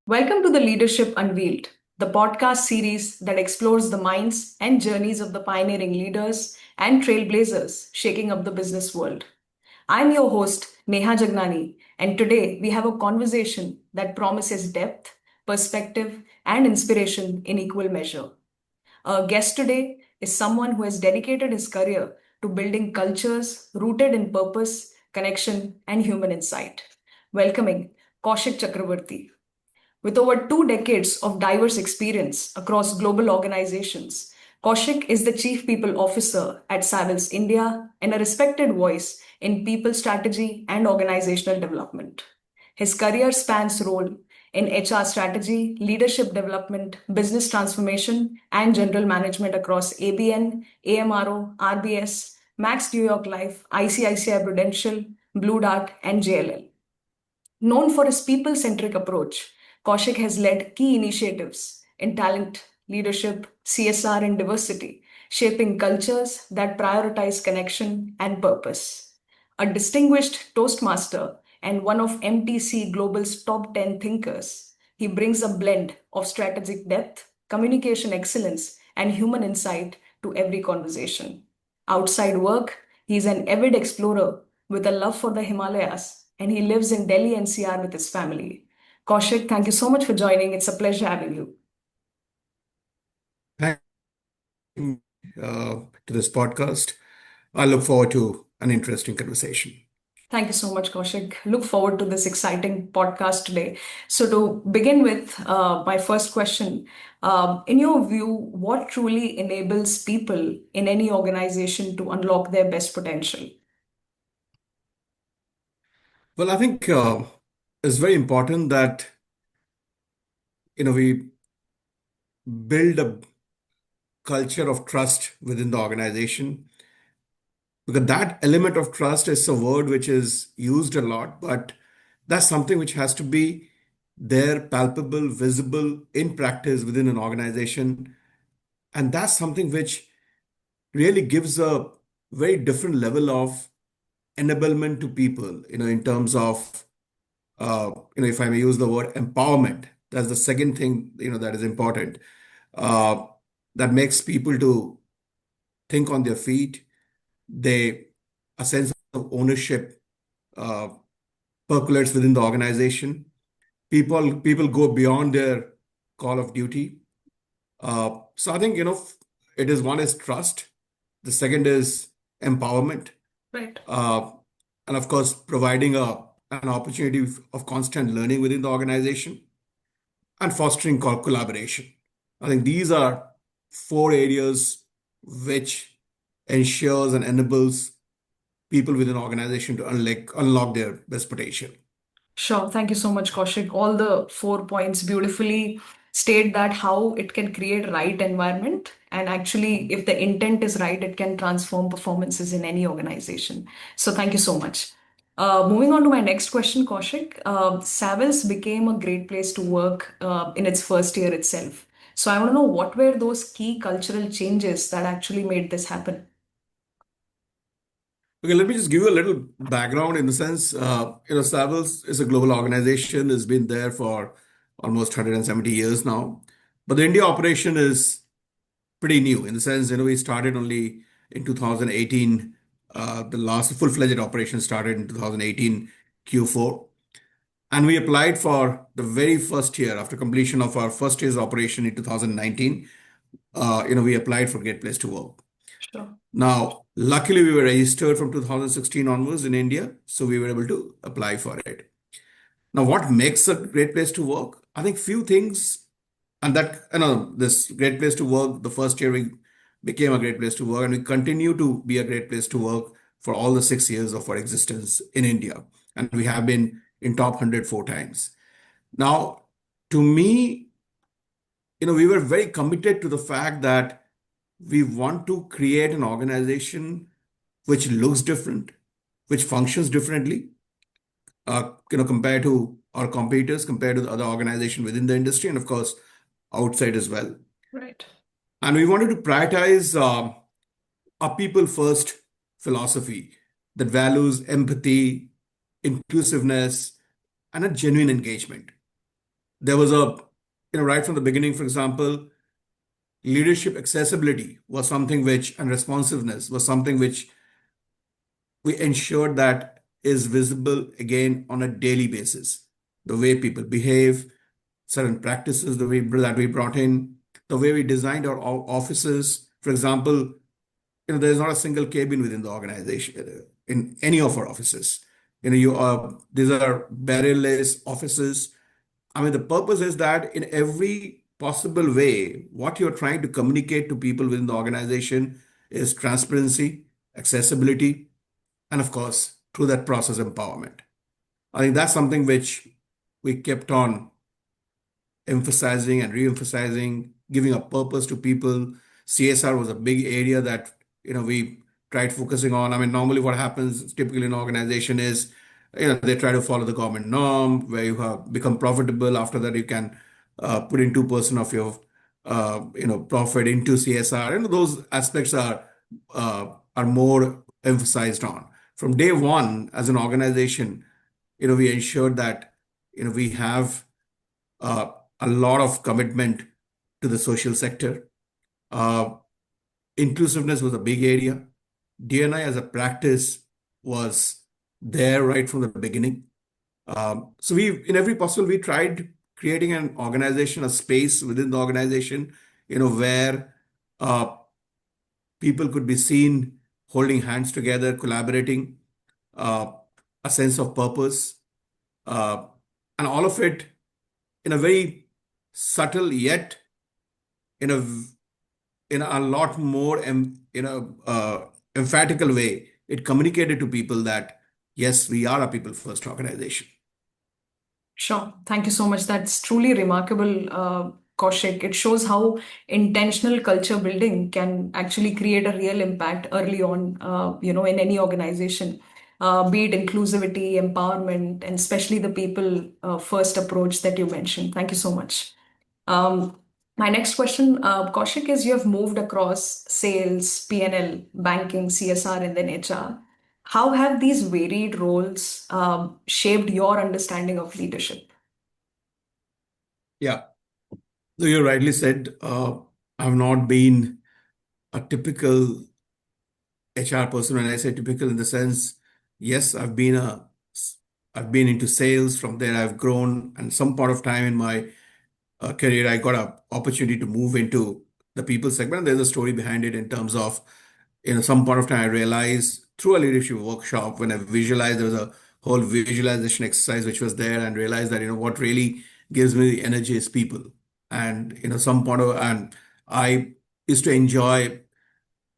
Welcome to the Leadership Unveiled, the podcast series that explores the minds and journeys of the pioneering leaders and trailblazers shaking up the business world. I'm your host, Neha Jagnani, and today we have a conversation that promises depth, perspective, and inspiration in equal measure. Our guest today is someone who has dedicated his career to building cultures rooted in purpose, connection, and human insight. Welcoming Kaushik Chakraborty. With over 2 decades of diverse experience across global organizations, Kaushik is the Chief People Officer at Savills India and a respected voice in people strategy and organizational development. His career spans role in HR strategy, leadership development, business transformation, and general management across ABN, AMRO, RBS, Max New York Life, ICICI Prudential, Blue Dart, and JLL. Known for his people centric approach, Kaushik has led key initiatives in talent, leadership, CSR, and diversity, shaping cultures that prioritize connection and purpose. A distinguished Toastmaster and one of MTC Global's top 10 thinkers, he brings a blend of strategic depth, communication excellence, and human insight to every conversation. Outside work, he is an avid explorer with a love for the Himalayas, and he lives in Delhi NCR with his family. Kaushik, thank you so much for joining. It's a pleasure having you. Thank you to this podcast. I look forward to an interesting conversation. Thank you so much, Kaushik. Look forward to this exciting podcast today. So, to begin with, my first question, in your view, what truly enables people in any organization to unlock their best potential? Well, I think it's very important that we build a culture of trust within the organization, because that element of trust is a word which is used a lot, but that's something which has to be there, palpable, visible in practice within an organization, and that's something which really gives a very different level of enablement to people, in terms of, if I may use the word empowerment. That's the second thing, that is important. Uh, that makes people to think on their feet. They, a sense of ownership uh, percolates within the organization. People go beyond their call of duty. So I think, it is one is trust. The second is empowerment. Right. Uh, and of course, providing an opportunity of constant learning within the organization and fostering collaboration. I think these are four areas which ensures and enables people within an organization to unlock their best potential. Sure. Thank you so much, Kaushik. All the 4 points beautifully state that how it can create right environment. And actually, if the intent is right, it can transform performances in any organization. So thank you so much. Moving on to my next question, Kaushik. Savills became a great place to work in its first year itself. So I want to know what were those key cultural changes that actually made this happen? Okay, let me just give you a little background in the sense, Savills is a global organization, has been there for almost 170 years now. But the India operation is pretty new in the sense, we started only in 2018. The last full-fledged operation started in 2018 Q4. And we applied for the very first year after completion of our first year's operation in 2019. We applied for Great Place to Work. Sure. Now, luckily, we were registered from 2016 onwards in India, so we were able to apply for it. Now, what makes a great place to work? I think few things, and that, this great place to work, the first year we became a great place to work, and we continue to be a great place to work for all the 6 years of our existence in India. And we have been in top 100 4 times. Now, to me, we were very committed to the fact that we want to create an organization which looks different, which functions differently, compared to our competitors, compared to the other organization within the industry, and of course, outside as well. Right. And we wanted to prioritize a people first philosophy that values empathy, inclusiveness, and a genuine engagement. there was right from the beginning, for example, leadership accessibility was something which, and responsiveness was something which we ensured that is visible again on a daily basis. The way people behave, certain practices, that we brought in, the way we designed our offices. For example, there's not a single cabin within the organization in any of our offices. These are barrier-less offices. I mean, the purpose is that in every possible way, what you're trying to communicate to people within the organization is transparency, accessibility, and of course, through that process, empowerment. I think that's something which we kept on emphasizing and re-emphasizing, giving a purpose to people. CSR was a big area that we tried focusing on. I mean, normally what happens typically in an organization is they try to follow the government norm where you have become profitable. After that, you can put in 2% of your profit into CSR, and those aspects are more emphasized on. From day one, as an organization, we ensured that we have uh, a lot of commitment to the social sector. Uh, Inclusiveness was a big area. D&I as a practice was there right from the beginning. So in every possible, we tried creating an organization, a space within the organization, where uh, people could be seen holding hands together, collaborating, uh, a sense of purpose, uh, and all of it in a very subtle yet in a in a lot more emphatical way. It communicated to people that yes, we are a people first organization. Sure. Thank you so much. That's truly remarkable, Kaushik. It shows how intentional culture building can actually create a real impact early on, in any organization, be it inclusivity, empowerment, and especially the people first approach that you mentioned. Thank you so much. Um, my next question, Kaushik, is you have moved across sales, P&L, banking, CSR, and then HR. How have these varied roles shaped your understanding of leadership? Yeah, so you rightly said, I've not been a typical HR person. When I say typical, in the sense, yes, I've been into sales. From there, I've grown, and some part of time in my career, I got an opportunity to move into the people segment. And there's a story behind it in terms of, some point of time, I realized through a leadership workshop when I visualized, there was a whole visualization exercise which was there, and realized that, what really gives me the energy is people. And, and I used to enjoy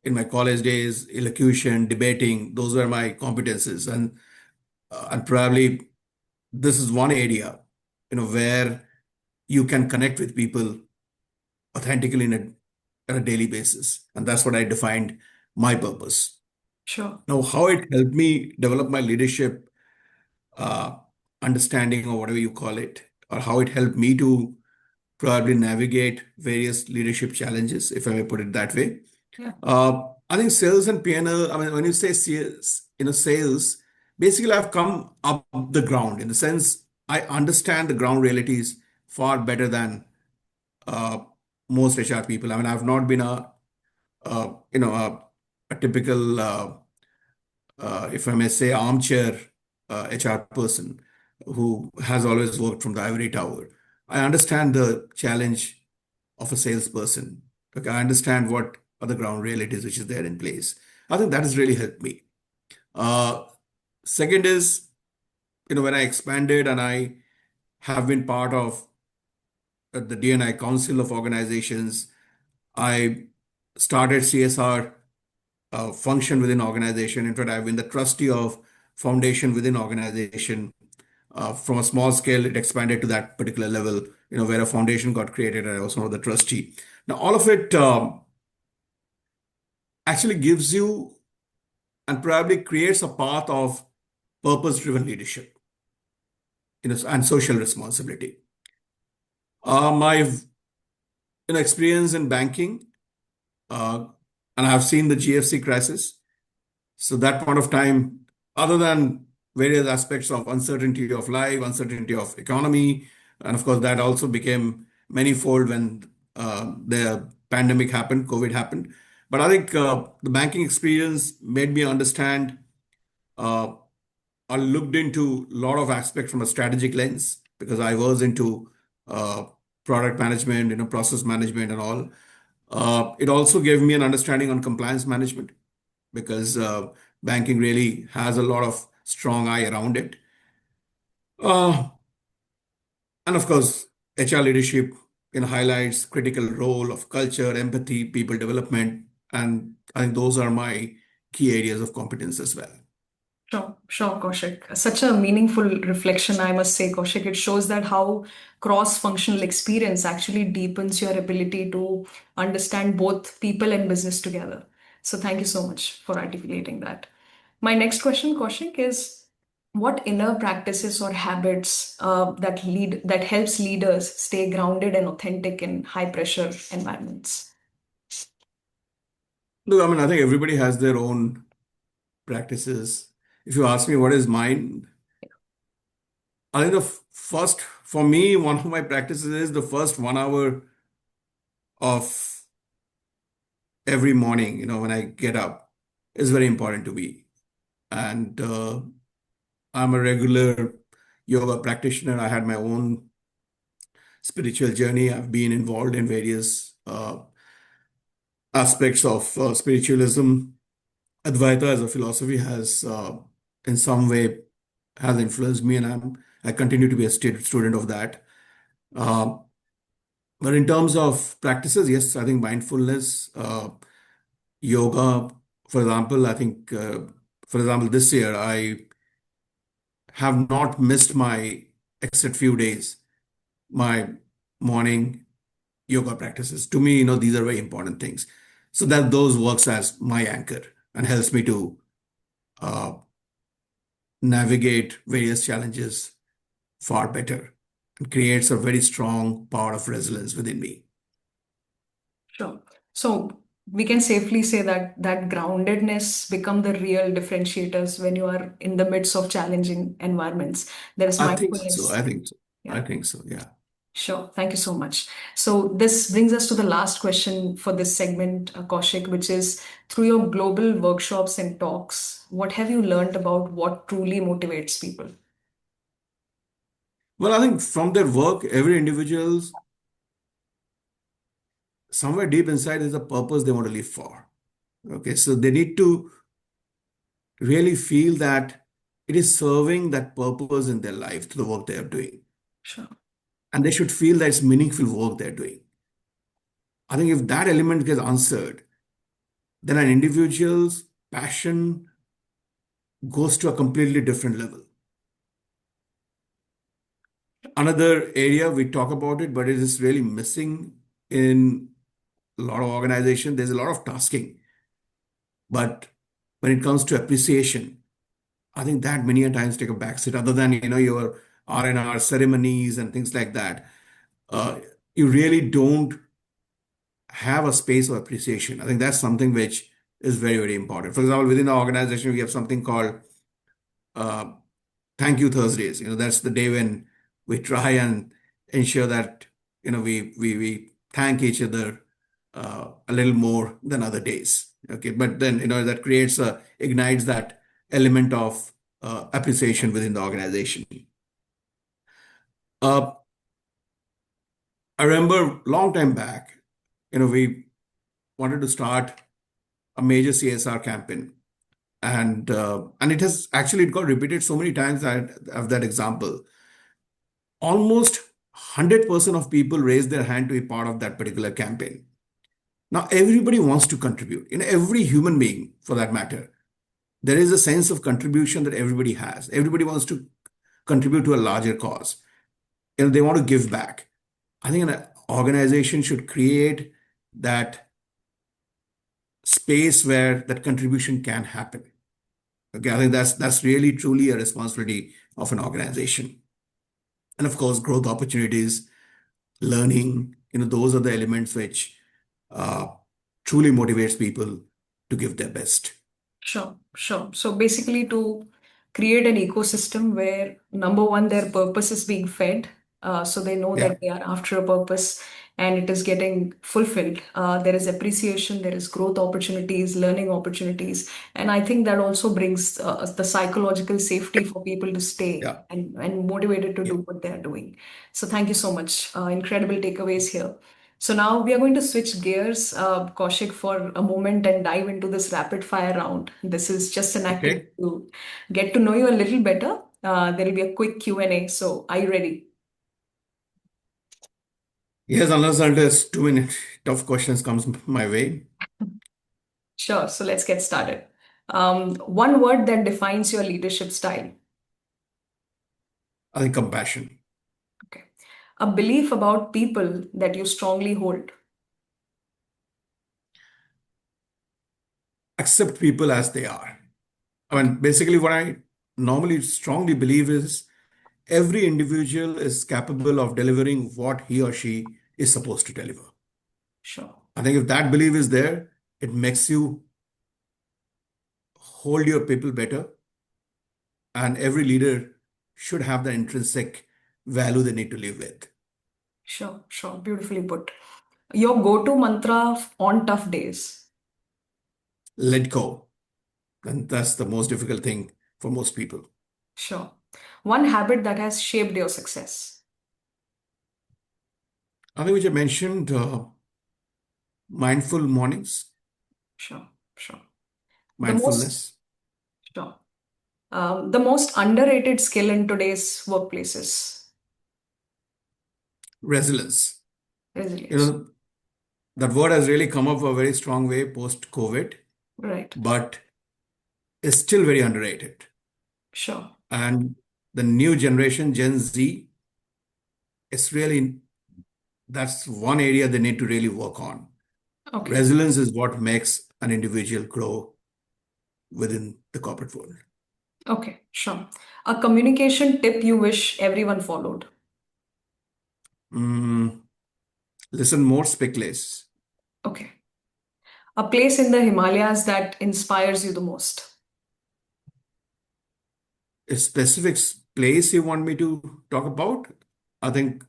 in my college days, elocution, debating, those were my competences. And probably this is one area, where you can connect with people authentically on a daily basis. And that's what I defined my purpose. Sure. Now, how it helped me develop my leadership uh, understanding, or whatever you call it, or how it helped me to probably navigate various leadership challenges, if I may put it that way. Yeah. I think sales and P&L, I mean, when you say sales, sales, basically I've come up the ground in the sense I understand the ground realities far better than uh, most HR people. I mean, I've not been a typical, if I may say, armchair HR person who has always worked from the ivory tower. I understand the challenge of a salesperson. Okay, I understand what are the ground realities which is there in place. I think that has really helped me. Uh, Second is, when I expanded and I have been part of the DNI Council of Organizations, I started CSR function within organization. In fact, I've been the trustee of foundation within organization. From a small scale, it expanded to that particular level, where a foundation got created, and I was one of the trustee. Now, all of it actually gives you and probably creates a path of purpose-driven leadership, and social responsibility. My experience in banking, uh, and I've seen the GFC crisis. So that point of time, other than various aspects of uncertainty of life, uncertainty of economy, And of course, that also became manifold when the pandemic happened, COVID happened. But I think the banking experience made me understand. Uh, I looked into a lot of aspects from a strategic lens because I was into uh, product management, process management, and all. It also gave me an understanding on compliance management because banking really has a lot of strong eye around it. Uh, and of course, HR leadership highlights critical role of culture, empathy, people development, and I think those are my key areas of competence as well. Sure, Kaushik. Such a meaningful reflection, I must say, Kaushik. It shows that how cross-functional experience actually deepens your ability to understand both people and business together. So thank you so much for articulating that. My next question, Kaushik, is what inner practices or habits that helps leaders stay grounded and authentic in high-pressure environments? Look, I mean, I think everybody has their own practices. If you ask me what is mine, I think first, for me, one of my practices is the first 1 hour of every morning, when I get up, is very important to me. And I'm a regular yoga practitioner. I had my own spiritual journey. I've been involved in various aspects of spiritualism. Advaita as a philosophy has, in some way, has influenced me, and I continue to be a student of that. Uh, but in terms of practices, yes, I think mindfulness, yoga, for example, I think, for example, this year I have not missed my exit few days, my morning yoga practices. To me, these are very important things. So that those works as my anchor and helps me to uh, navigate various challenges far better and creates a very strong power of resilience within me. Sure. So we can safely say that groundedness become the real differentiators when you are in the midst of challenging environments. There is I think so. I mindfulness. think so. I Yeah, think so. Yeah. sure. Thank you so much. So this brings us to the last question for this segment, Kaushik, which is through your global workshops and talks, what have you learned about what truly motivates people? Well, I think from their work, every individual's somewhere deep inside is a purpose they want to live for. Okay, so they need to really feel that it is serving that purpose in their life through the work they are doing. Sure. And they should feel that it's meaningful work they're doing. I think if that element gets answered, then an individual's passion goes to a completely different level. Another area we talk about it, but it is really missing in a lot of organizations. There's a lot of tasking, but when it comes to appreciation, I think that many a times take a backseat. Other than your R&R ceremonies and things like that, uh, you really don't have a space of appreciation. I think that's something which is very, very important. For example, within our organization, we have something called uh, Thank You Thursdays. That's the day when we try and ensure that we thank each other a little more than other days. Okay, but then that creates ignites that element of appreciation within the organization. Uh, I remember long time back, we wanted to start a major CSR campaign, and it got repeated so many times that of that example. Almost 100% of people raised their hand to be part of that particular campaign. Now, everybody wants to contribute. Every human being, for that matter, there is a sense of contribution that everybody has. Everybody wants to contribute to a larger cause. They want to give back. I think an organization should create that space where that contribution can happen. Okay, I think that's really truly a responsibility of an organization. And of course, growth opportunities, learning, those are the elements which uh, truly motivates people to give their best. Sure. So basically, to create an ecosystem where number one, their purpose is being fed, So they know Yeah. that they are after a purpose and it is getting fulfilled. There is appreciation, there is growth opportunities, learning opportunities, and I think that also brings the psychological safety for people to stay Yeah. and motivated to Yeah. do what they are doing. So thank you so much. Incredible takeaways here. So now we are going to switch gears, Kaushik, for a moment and dive into this rapid fire round. This is just an activity Okay. to get to know you a little better. There will be a quick Q&A. So are you ready? Yes, unless there's too many tough questions comes my way. Sure. So let's get started. One word that defines your leadership style. I think compassion. Okay. A belief about people that you strongly hold. Accept people as they are. I Okay. mean, basically, what I normally strongly believe is every individual is capable of delivering what he or she is supposed to deliver. Sure. I think if that belief is there, it makes you hold your people better, and every leader should have the intrinsic value they need to live with. Sure. Sure. Beautifully put. Your go-to mantra on tough days. Let go. And that's the most difficult thing for most people. Sure. One habit that has shaped your success. I think which I mentioned mindful mornings, Sure. Sure. The most, mindfulness, sure. The most underrated skill in today's workplaces. resilience. You Resilience. know, that word has really come up a very strong way post COVID, Right. but is still very underrated. Sure. And the new generation, Gen Z, is really, that's one area they need to really work on. Okay. Resilience is what makes an individual grow within the corporate world. Okay. Sure. A communication tip you wish everyone followed. Mm, listen more, speak less. Okay. A place in the Himalayas that inspires you the most. A specific place you want me to talk about? I think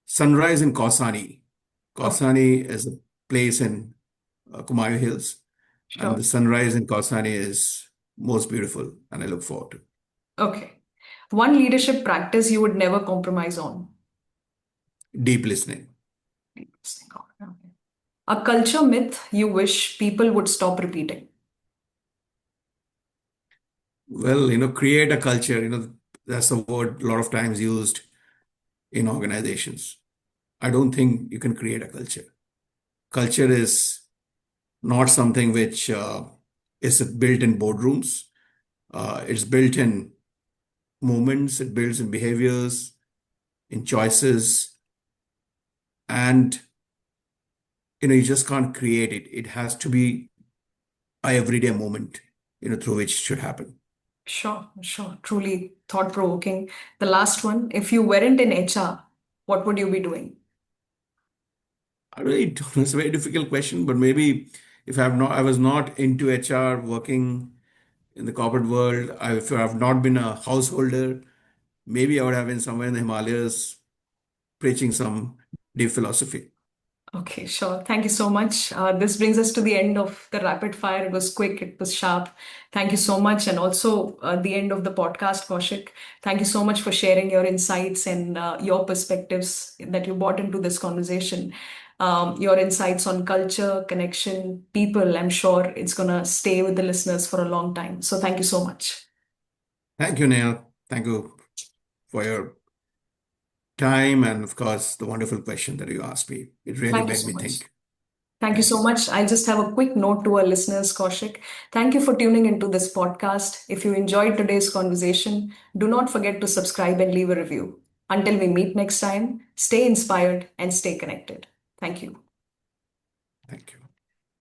sunrise in Kausani. Okay. Kausani is a place in Kumayu Hills, and Sure. the sunrise in Kausani is most beautiful, and I look forward to Okay. One leadership practice you would never compromise on. deep listening. Okay. A culture myth you wish people would stop repeating. Well, create a culture. That's a word a lot of times used in organizations. I don't think you can create a culture. Culture is not something which is built in boardrooms. It's built in movements, it builds in behaviors, in choices, and you just can't create it. It has to be a everyday moment, through which it should happen. Sure, sure. Truly thought-provoking. The last one, if you weren't in HR, what would you be doing? I really don't know. It's a very difficult question, but maybe if I was not into HR, working in the corporate world, if I've not been a householder, maybe I would have been somewhere in the Himalayas preaching some deep philosophy. Okay, sure. Thank you so much. This brings us to the end of the rapid fire. It was quick, it was sharp. Thank you so much. And also the end of the podcast, Kaushik. Thank you so much for sharing your insights and your perspectives that you brought into this conversation. Your insights on culture, connection, people. I'm sure it's going to stay with the listeners for a long time. So thank you so much. Thank you, Neil. Thank you for your time and, of course, the wonderful question that you asked me. It really Thank you made so me much. think. Thank you so Thanks. much. I'll just have a quick note to our listeners, Kaushik. Thank you for tuning into this podcast. If you enjoyed today's conversation, do not forget to subscribe and leave a review. Until we meet next time, stay inspired and stay connected. Thank you. Thank you.